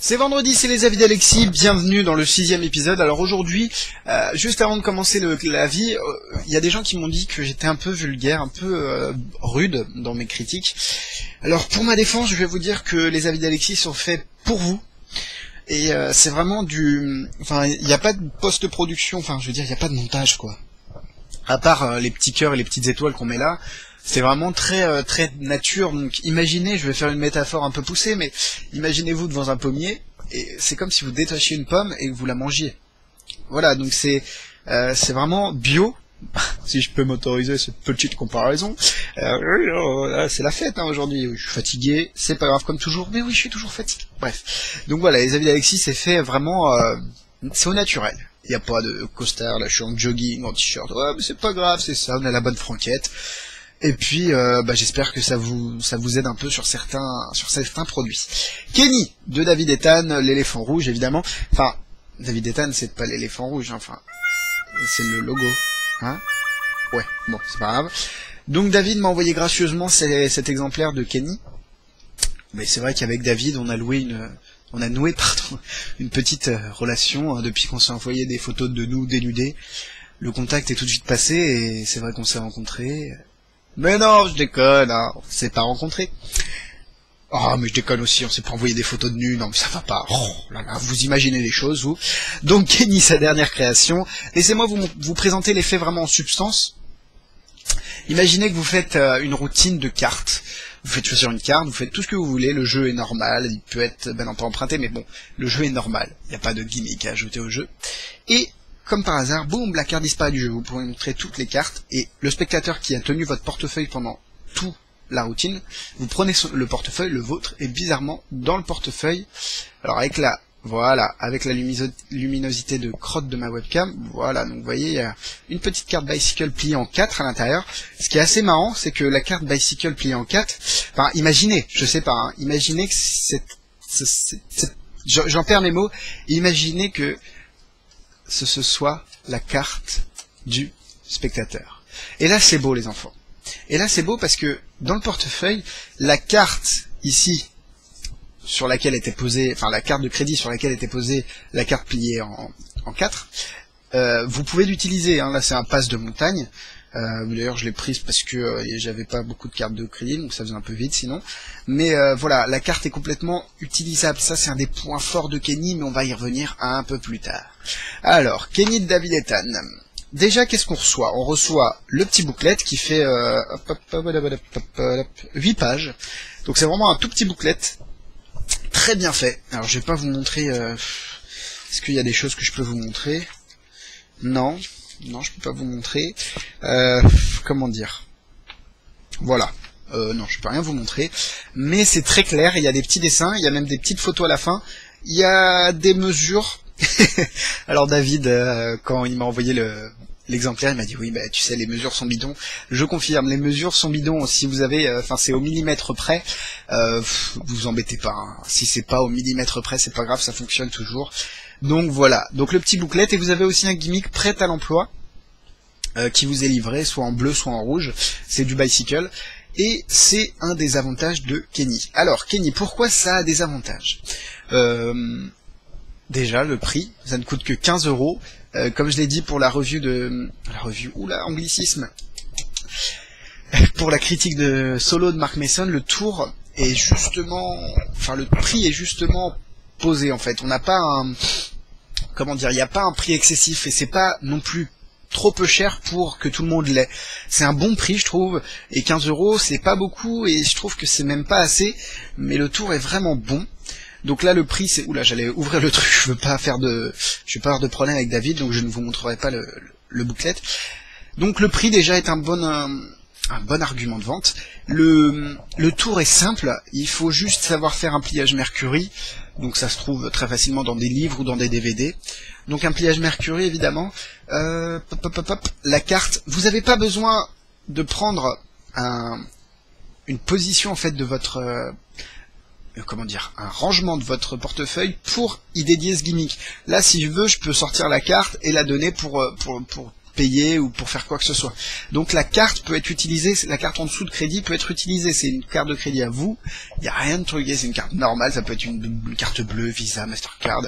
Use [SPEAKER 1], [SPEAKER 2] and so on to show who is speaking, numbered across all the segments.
[SPEAKER 1] C'est vendredi, c'est les avis d'Alexis, bienvenue dans le 6e épisode. Alors aujourd'hui, juste avant de commencer l'avis, il y a des gens qui m'ont dit que j'étais un peu vulgaire, un peu rude dans mes critiques. Alors pour ma défense, je vais vous dire que les avis d'Alexis sont faits pour vous. Et c'est vraiment du... Enfin, il n'y a pas de post-production, enfin je veux dire, il n'y a pas de montage quoi. À part les petits cœurs et les petites étoiles qu'on met là, c'est vraiment très nature. Donc imaginez, je vais faire une métaphore un peu poussée, mais imaginez-vous devant un pommier, et c'est comme si vous détachiez une pomme et que vous la mangiez. Voilà, donc c'est vraiment bio, si je peux m'autoriser cette petite comparaison. C'est la fête hein, aujourd'hui, je suis fatigué, c'est pas grave comme toujours, mais oui je suis toujours fatigué. Bref, donc voilà, les avis d'Alexis c'est fait vraiment, c'est au naturel. Il n'y a pas de costard, là je suis en jogging, en t-shirt, ouais mais c'est pas grave, c'est ça, on a la bonne franquette. Et puis, j'espère que ça vous aide un peu sur certains produits. Kenny, de David Ethan, l'éléphant rouge, évidemment. Enfin, David Ethan, c'est pas l'éléphant rouge, hein. Enfin, c'est le logo. Hein? Ouais, bon, c'est pas grave. Donc David m'a envoyé gracieusement cet exemplaire de Kenny. Mais c'est vrai qu'avec David, on a noué une petite relation, hein, depuis qu'on s'est envoyé des photos de nous dénudés. Le contact est tout de suite passé, et c'est vrai qu'on s'est rencontrés. Mais non, je déconne, hein, on s'est pas rencontrés. Oh, mais je déconne aussi, on s'est pas envoyé des photos de nus, non mais ça va pas. Oh, là, là, vous imaginez les choses, vous. Donc Kenny, sa dernière création. Laissez-moi vous présenter l'effet vraiment en substance. Imaginez que vous faites une routine de cartes. Vous faites choisir une carte, vous faites tout ce que vous voulez, le jeu est normal, il peut être, non pas emprunté, mais bon, le jeu est normal. Il n'y a pas de gimmick à ajouter au jeu. Et comme par hasard, boum, la carte disparaît du jeu. Vous pouvez montrer toutes les cartes, et le spectateur qui a tenu votre portefeuille pendant toute la routine, vous prenez le portefeuille, le vôtre, et bizarrement, dans le portefeuille, alors avec la luminosité de crotte de ma webcam, voilà, donc vous voyez, il y a une petite carte Bicycle pliée en 4 à l'intérieur. Ce qui est assez marrant, c'est que la carte Bicycle pliée en 4, enfin, imaginez, je sais pas, hein, imaginez que j'en perds mes mots, imaginez que ce soit la carte du spectateur. Et là c'est beau les enfants. Et là c'est beau parce que dans le portefeuille, la carte ici sur laquelle était posée, enfin la carte de crédit sur laquelle était posée la carte pliée en 4, vous pouvez l'utiliser, hein. Là c'est un pass de montagne. D'ailleurs je l'ai prise parce que j'avais pas beaucoup de cartes de crédit, donc ça faisait un peu vite sinon. Mais voilà, la carte est complètement utilisable. Ça c'est un des points forts de Kenny, mais on va y revenir un peu plus tard. Alors, Kenny de David Ethan. Déjà, qu'est-ce qu'on reçoit? On reçoit le petit booklet qui fait 8 pages. Donc c'est vraiment un tout petit booklet, très bien fait. Alors je vais pas vous montrer... Est-ce qu'il y a des choses que je peux vous montrer? Non. Non, je peux pas vous montrer. Comment dire? Voilà. Non, je peux rien vous montrer. Mais c'est très clair, il y a des petits dessins, il y a même des petites photos à la fin. Il y a des mesures. Alors David, quand il m'a envoyé l'exemplaire, il m'a dit oui, bah tu sais, les mesures sont bidons. Je confirme, les mesures sont bidons. Si vous avez, enfin c'est au millimètre près, vous embêtez pas. Hein. Si c'est pas au millimètre près, c'est pas grave, ça fonctionne toujours. Donc voilà, donc le petit booklet, et vous avez aussi un gimmick prêt à l'emploi qui vous est livré, soit en bleu, soit en rouge. C'est du Bicycle, et c'est un des avantages de Kenny. Alors Kenny, pourquoi ça a des avantages? Déjà, le prix, ça ne coûte que 15 €. Comme je l'ai dit pour la revue, oula, anglicisme. Pour la critique de solo de Mark Mason, le tour est justement, enfin le prix est justement posé en fait. On n'a pas un, comment dire, il n'y a pas un prix excessif et c'est pas non plus trop peu cher pour que tout le monde l'ait. C'est un bon prix je trouve, et 15 € c'est pas beaucoup et je trouve que c'est même pas assez, mais le tour est vraiment bon. Donc là le prix c'est... Oula, j'allais ouvrir le truc, je veux pas avoir de problème avec David, donc je ne vous montrerai pas le booklet. Donc le prix déjà est un bon argument de vente. Le tour est simple, il faut juste savoir faire un pliage Mercury, donc ça se trouve très facilement dans des livres ou dans des DVD. Donc un pliage Mercury évidemment. La carte, vous n'avez pas besoin de prendre une position en fait de votre... comment dire, un rangement de votre portefeuille pour y dédier ce gimmick. Là, si je veux, je peux sortir la carte et la donner pour payer ou pour faire quoi que ce soit. Donc la carte peut être utilisée, la carte en dessous de crédit peut être utilisée, c'est une carte de crédit à vous, il n'y a rien de truqué, c'est une carte normale, ça peut être une carte bleue, Visa, Mastercard,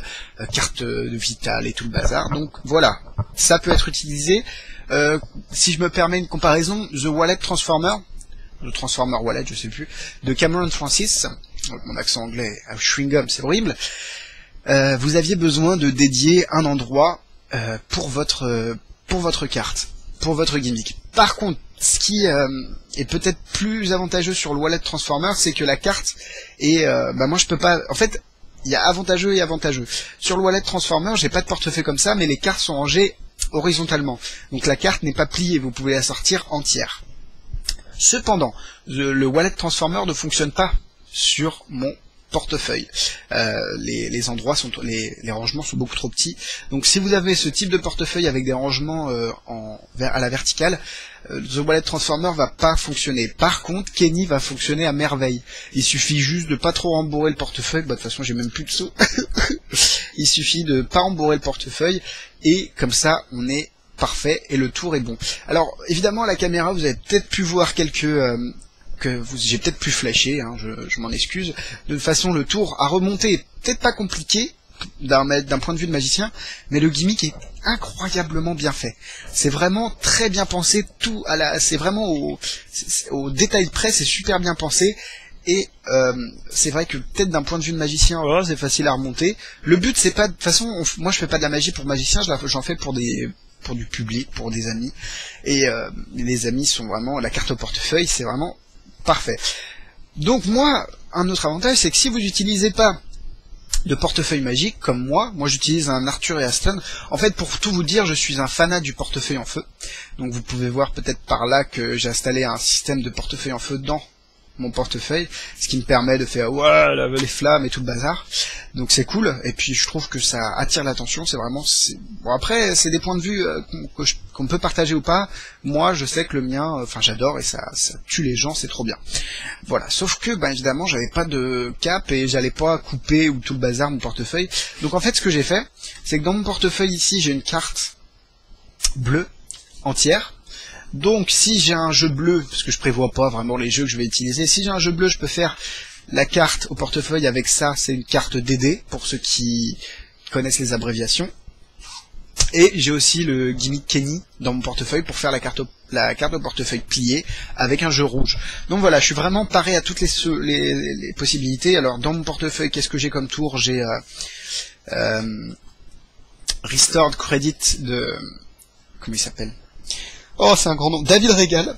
[SPEAKER 1] carte de Vital et tout le bazar, donc voilà, ça peut être utilisé. Si je me permets une comparaison, The Wallet Transformer, le Transformer Wallet, je sais plus, de Cameron Francis, mon accent anglais à chewing-gum, c'est horrible, vous aviez besoin de dédier un endroit pour votre carte, pour votre gimmick. Par contre, ce qui est peut-être plus avantageux sur le Wallet Transformer, c'est que la carte est, moi je peux pas, en fait, il y a avantageux et avantageux. Sur le Wallet Transformer, j'ai pas de portefeuille comme ça, mais les cartes sont rangées horizontalement. Donc la carte n'est pas pliée, vous pouvez la sortir entière. Cependant, le Wallet Transformer ne fonctionne pas sur mon portefeuille. Les endroits sont, les rangements sont beaucoup trop petits. Donc si vous avez ce type de portefeuille avec des rangements à la verticale, The Wallet Transformer va pas fonctionner. Par contre, Kenny va fonctionner à merveille. Il suffit juste de pas trop embourrer le portefeuille. Bah, de toute façon, j'ai même plus de sous. Il suffit de pas embourrer le portefeuille et comme ça, on est parfait et le tour est bon. Alors, évidemment, à la caméra, vous avez peut-être pu voir quelques j'ai peut-être pu flasher, hein, je m'en excuse. De toute façon, le tour à remonter est peut-être pas compliqué d'un point de vue de magicien, mais le gimmick est incroyablement bien fait. C'est vraiment très bien pensé, c'est vraiment au détail près, c'est super bien pensé. Et c'est vrai que peut-être d'un point de vue de magicien, c'est facile à remonter. Le but, c'est pas, de toute façon, moi je fais pas de la magie pour magicien, j'en fais pour du public, pour des amis. Et les amis sont vraiment, la carte au portefeuille, c'est vraiment parfait. Donc moi, un autre avantage, c'est que si vous n'utilisez pas de portefeuille magique, comme moi j'utilise un Arthur et Aston. En fait, pour tout vous dire, je suis un fanat du portefeuille en feu. Donc vous pouvez voir peut-être par là que j'ai installé un système de portefeuille en feu dans mon portefeuille, ce qui me permet de faire les flammes et tout le bazar. Donc c'est cool, et puis je trouve que ça attire l'attention, c'est vraiment... Bon, après, c'est des points de vue qu'on peut partager ou pas. Moi, je sais que le mien, j'adore, et ça tue les gens, c'est trop bien. Voilà, sauf que, évidemment, j'avais pas de cap, et j'allais pas couper ou tout le bazar mon portefeuille. Donc en fait, ce que j'ai fait, c'est que dans mon portefeuille ici, j'ai une carte bleue, entière. Donc si j'ai un jeu bleu, parce que je prévois pas vraiment les jeux que je vais utiliser, si j'ai un jeu bleu, je peux faire la carte au portefeuille avec ça, c'est une carte DD, pour ceux qui connaissent les abréviations. Et j'ai aussi le gimmick Kenny dans mon portefeuille pour faire la carte au portefeuille pliée avec un jeu rouge. Donc voilà, je suis vraiment paré à toutes les possibilités. Alors dans mon portefeuille, qu'est-ce que j'ai comme tour? J'ai Restored Credit de... Comment il s'appelle? Oh, c'est un grand nom. David Regal.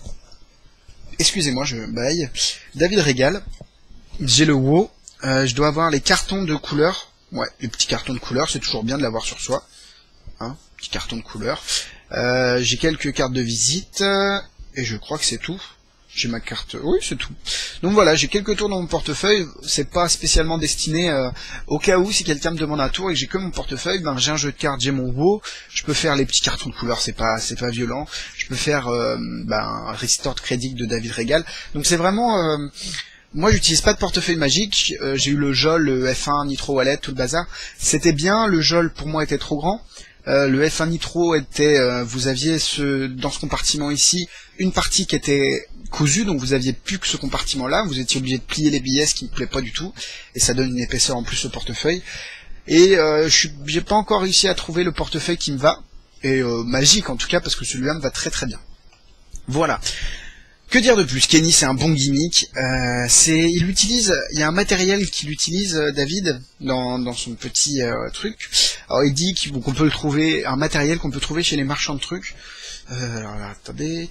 [SPEAKER 1] Excusez-moi, je baille. David Regal. J'ai le WoW. Je dois avoir les cartons de couleur. Ouais, les petits cartons de couleur, c'est toujours bien de l'avoir sur soi. Hein, petit carton de couleur. J'ai quelques cartes de visite. Et je crois que c'est tout. J'ai ma carte... Oui, c'est tout. Donc voilà, j'ai quelques tours dans mon portefeuille. C'est pas spécialement destiné au cas où, si quelqu'un me demande un tour et que j'ai que mon portefeuille, j'ai un jeu de cartes, j'ai mon WoW. Je peux faire les petits cartons de couleur, c'est pas violent. Je peux faire un Restored Credit de David Regal. Donc c'est vraiment... moi, j'utilise pas de portefeuille magique. J'ai eu le JOL, le F1 Nitro Wallet, tout le bazar. C'était bien. Le JOL, pour moi, était trop grand. Le F1 Nitro était... vous aviez dans ce compartiment ici, une partie qui était cousu, donc vous aviez plus que ce compartiment-là, vous étiez obligé de plier les billets, ce qui me plaît pas du tout, et ça donne une épaisseur en plus au portefeuille. Et j'ai pas encore réussi à trouver le portefeuille qui me va, et magique en tout cas, parce que celui-là me va très très bien. Voilà. Que dire de plus? Kenny, c'est un bon gimmick. Il y a un matériel qu'il utilise, David, dans son petit truc. Alors il dit qu'on peut le trouver, un matériel qu'on peut trouver chez les marchands de trucs. Alors là, attendez.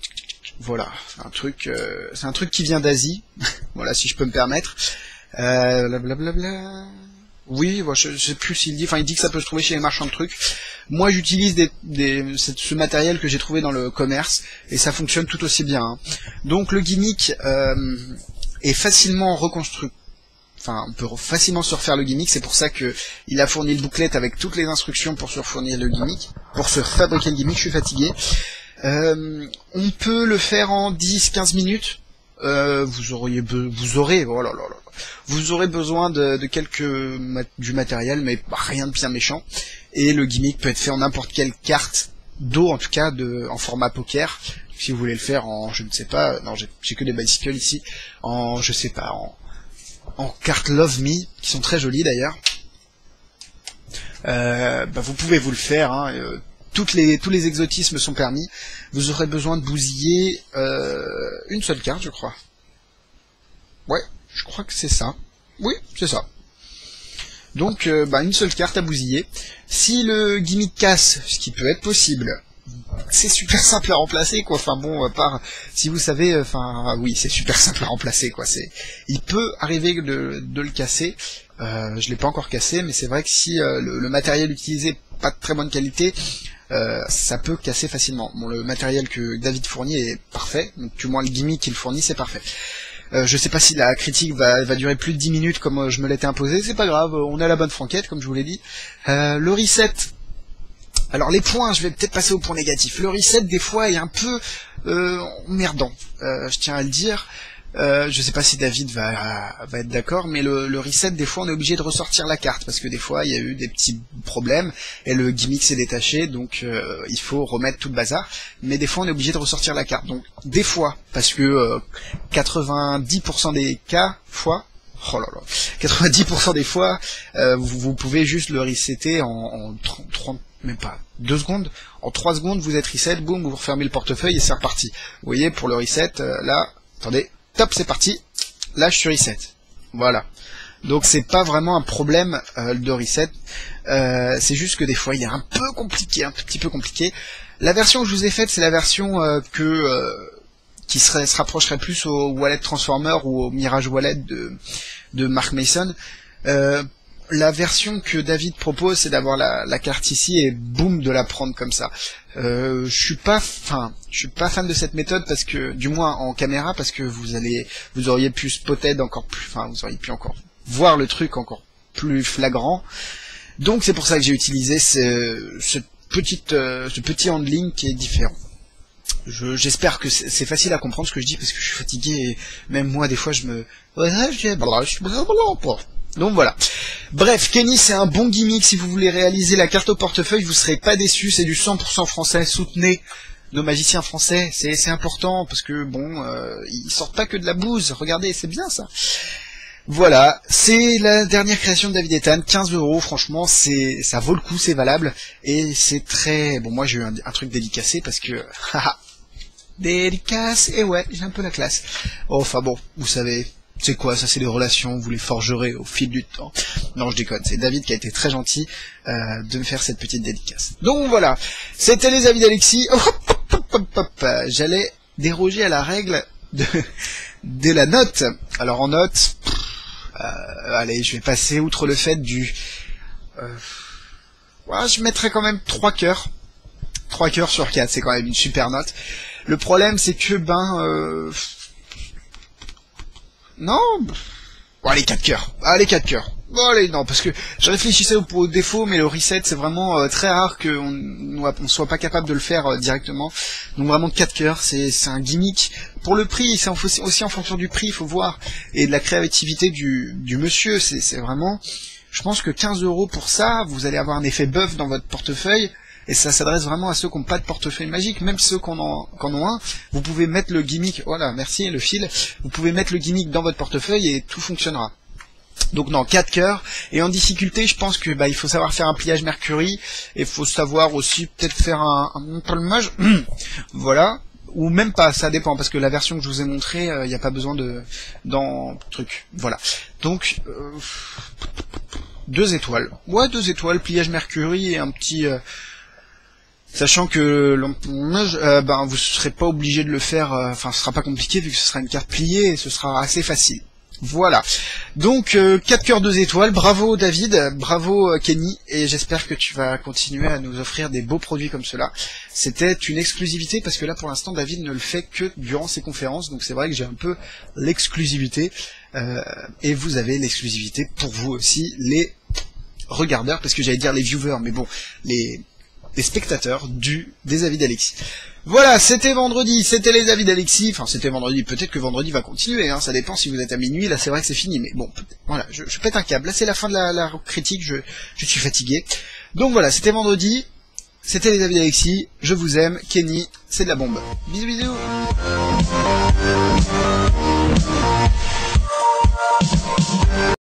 [SPEAKER 1] Voilà, c'est un truc qui vient d'Asie. Voilà, si je peux me permettre. Blablabla. Oui, voilà, je sais plus s'il dit. Enfin, il dit que ça peut se trouver chez les marchands de trucs. Moi, j'utilise ce matériel que j'ai trouvé dans le commerce et ça fonctionne tout aussi bien. Hein. Donc, le gimmick est facilement reconstruit. Enfin, on peut facilement se refaire le gimmick. C'est pour ça que il a fourni le booklet avec toutes les instructions pour se fournir le gimmick, pour se fabriquer le gimmick. Je suis fatigué. On peut le faire en 10-15 minutes. Vous aurez besoin de du matériel, mais rien de bien méchant. Et le gimmick peut être fait en n'importe quelle carte d'eau en tout cas en format poker. Si vous voulez le faire en, je ne sais pas, non j'ai que des bicycles ici, en je sais pas, en cartes Love Me, qui sont très jolies d'ailleurs. Vous pouvez vous le faire, hein, tous les exotismes sont permis. Vous aurez besoin de bousiller une seule carte, je crois. Ouais, je crois que c'est ça. Oui, c'est ça. Donc, une seule carte à bousiller. Si le gimmick casse, ce qui peut être possible, c'est super simple à remplacer, quoi. Enfin bon, à part si vous savez, oui, c'est super simple à remplacer, quoi. Il peut arriver de le casser. Je l'ai pas encore cassé, mais c'est vrai que si le matériel utilisé n'est pas de très bonne qualité, ça peut casser facilement. Bon, le matériel que David fournit est parfait, donc du moins le gimmick qu'il fournit, c'est parfait. Je sais pas si la critique va durer plus de 10 minutes comme je me l'étais imposé, c'est pas grave, on est à la bonne franquette, comme je vous l'ai dit. Le reset. Alors les points, je vais peut-être passer au point négatif. Le reset, des fois, est un peu emmerdant, je tiens à le dire. Je sais pas si David va être d'accord, mais le reset, des fois, on est obligé de ressortir la carte, parce que des fois, il y a eu des petits problèmes, et le gimmick s'est détaché, donc il faut remettre tout le bazar. Mais des fois, on est obligé de ressortir la carte. Donc, des fois, parce que 90% des cas, 90% des fois, vous pouvez juste le resetter en 30, même pas 2 secondes, en 3 secondes vous êtes reset, boum, vous refermez le portefeuille et c'est reparti. Vous voyez, pour le reset, là, attendez, top, c'est parti, là je suis reset, voilà. Donc c'est pas vraiment un problème de reset, c'est juste que des fois il est un peu compliqué, un petit peu compliqué. La version que je vous ai faite, c'est la version qui se rapprocherait plus au Wallet Transformer ou au Mirage Wallet de Mark Mason. La version que David propose, c'est d'avoir la carte ici et boum, de la prendre comme ça. Je suis pas fan de cette méthode parce que, du moins en caméra, parce que vous auriez pu spotted encore plus, vous auriez pu encore voir le truc encore plus flagrant. Donc c'est pour ça que j'ai utilisé ce petit handling qui est différent. J'espère que c'est facile à comprendre ce que je dis parce que je suis fatigué et même moi des fois donc voilà. Bref, Kenny c'est un bon gimmick si vous voulez réaliser la carte au portefeuille, vous serez pas déçus, c'est du 100% français, soutenez nos magiciens français, c'est important parce que bon, ils sortent pas que de la bouse, regardez, c'est bien ça. Voilà, c'est la dernière création de David Ethan, 15 €, franchement, ça vaut le coup, c'est valable, et c'est très... Bon, moi j'ai eu un truc dédicacé parce que... dédicace, et ouais, j'ai un peu la classe. Oh, enfin bon, vous savez, c'est quoi, ça c'est des relations, vous les forgerez au fil du temps. Non, je déconne, c'est David qui a été très gentil de me faire cette petite dédicace. Donc voilà, c'était les avis d'Alexis. J'allais déroger à la règle de la note. Alors en note... allez, je vais passer outre le fait je mettrais quand même 3 cœurs. 3 cœurs sur 4, c'est quand même une super note. Le problème, c'est que, non. Bon, allez, 4 cœurs. Allez, 4 cœurs. Bon, allez, non, parce que je réfléchissais au défaut, mais le reset, c'est vraiment très rare qu'on soit pas capable de le faire directement. Donc vraiment 4 cœurs, c'est un gimmick. Pour le prix, c'est aussi en fonction du prix, il faut voir, et de la créativité du monsieur, c'est vraiment... Je pense que 15 € pour ça, vous allez avoir un effet bœuf dans votre portefeuille, et ça s'adresse vraiment à ceux qui n'ont pas de portefeuille magique, même ceux qui en ont un, vous pouvez mettre le gimmick, voilà, merci, le fil, vous pouvez mettre le gimmick dans votre portefeuille et tout fonctionnera. Donc non, 4 cœurs, et en difficulté, je pense que il faut savoir faire un pliage Mercury, et il faut savoir aussi peut-être faire un palmage, voilà, ou même pas, ça dépend, parce que la version que je vous ai montrée, il n'y a pas besoin dans truc, voilà. Donc, 2 étoiles, ouais, 2 étoiles, pliage Mercury et un petit... Sachant que l'empalmage, vous serez pas obligé de le faire, ce sera pas compliqué vu que ce sera une carte pliée et ce sera assez facile. Voilà. Donc 4 cœurs 2 étoiles, bravo David, bravo Kenny, et j'espère que tu vas continuer à nous offrir des beaux produits comme cela. C'était une exclusivité parce que là pour l'instant David ne le fait que durant ses conférences, donc c'est vrai que j'ai un peu l'exclusivité, et vous avez l'exclusivité pour vous aussi, les regardeurs, parce que j'allais dire les viewers, mais bon, les spectateurs des avis d'Alexis. Voilà, c'était vendredi, c'était les avis d'Alexis, c'était vendredi, peut-être que vendredi va continuer, ça dépend si vous êtes à minuit, là c'est vrai que c'est fini, mais bon, voilà, je pète un câble, là c'est la fin de la critique, je suis fatigué. Donc voilà, c'était vendredi, C'était les avis d'Alexis, je vous aime, Kenny, c'est de la bombe. Bisous bisous.